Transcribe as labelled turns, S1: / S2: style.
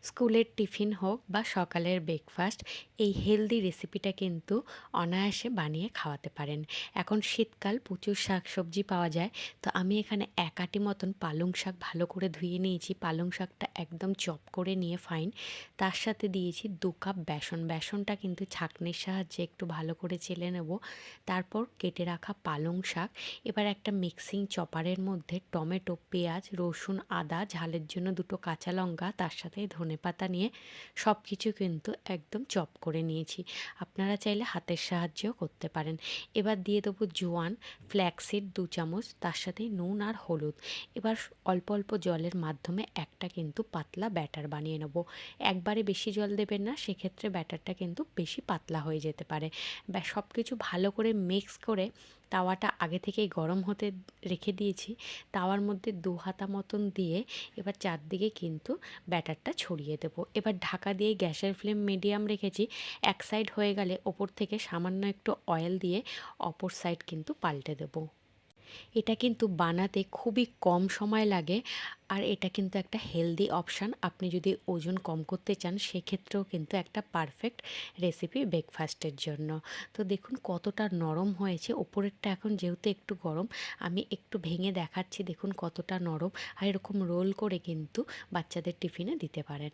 S1: স্কুলের টিফিন হোক বা সকালের ব্রেকফাস্ট, এই হেলদি রেসিপিটা কিন্তু অনায়াসে বানিয়ে খাওয়াতে পারেন। এখন শীতকাল, প্রচুর শাকসবজি পাওয়া যায়। তো আমি এখানে ১ আঁটি মতন পালং শাক ভালো করে ধুয়ে নিয়েছি। পালং শাকটা একদম চপ করে নিয়ে ফাইন। তার সাথে দিয়েছি ২ কাপ বেসন। বেসনটা কিন্তু ছাঁকনির সাহায্যে একটু ভালো করে চেলে নেব। তারপর কেটে রাখা পালং শাক, এবার একটা মিক্সিং চপারের মধ্যে টমেটো, পেঁয়াজ, রসুন, আদা, ঝালের জন্য ২ টো কাঁচা লঙ্কা, তার সাথে ধনেপাতা নিয়ে সব কিছু কিন্তু একদম চপ করে নিয়েছি। আপনারা চাইলে হাতের সাহায্যেও করতে পারেন। এবার দিয়ে দেবো জোয়ান, ফ্ল্যাক্সিড ২ চামচ, তার সাথে নুন আর হলুদ। এবার অল্প অল্প জলের মাধ্যমে একটা কিন্তু পাতলা ব্যাটার বানিয়ে নেব। একবারে বেশি জল দেবেন না, সেক্ষেত্রে ব্যাটারটা কিন্তু বেশি পাতলা হয়ে যেতে পারে। সব কিছু ভালো করে মিক্স করে তাওয়াটা আগে থেকেই গরম হতে রেখে দিয়েছি। তাওয়ার মধ্যে ২ হাতা মতন দিয়ে এবার চারদিকে কিন্তু ব্যাটারটা ছড়িয়ে দেবো। এবার ঢাকা দিয়ে গ্যাসের ফ্লেম মিডিয়াম রেখেছি। এক সাইড হয়ে গেলে ওপর থেকে সামান্য একটু অয়েল দিয়ে অপর সাইড কিন্তু পাল্টে দেবো। এটা কিন্তু বানাতে খুবই কম সময় লাগে, আর এটা কিন্তু একটা হেলদি অপশান। আপনি যদি ওজন কম করতে চান, সেক্ষেত্রেও কিন্তু একটা পারফেক্ট রেসিপি ব্রেকফাস্টের জন্য। তো দেখুন কতটা নরম হয়েছে। ওপরেরটা এখন যেহেতু একটু গরম, আমি একটু ভেঙে দেখাচ্ছি, দেখুন কতটা নরম। আর এরকম রোল করে কিন্তু বাচ্চাদের টিফিনে দিতে পারেন।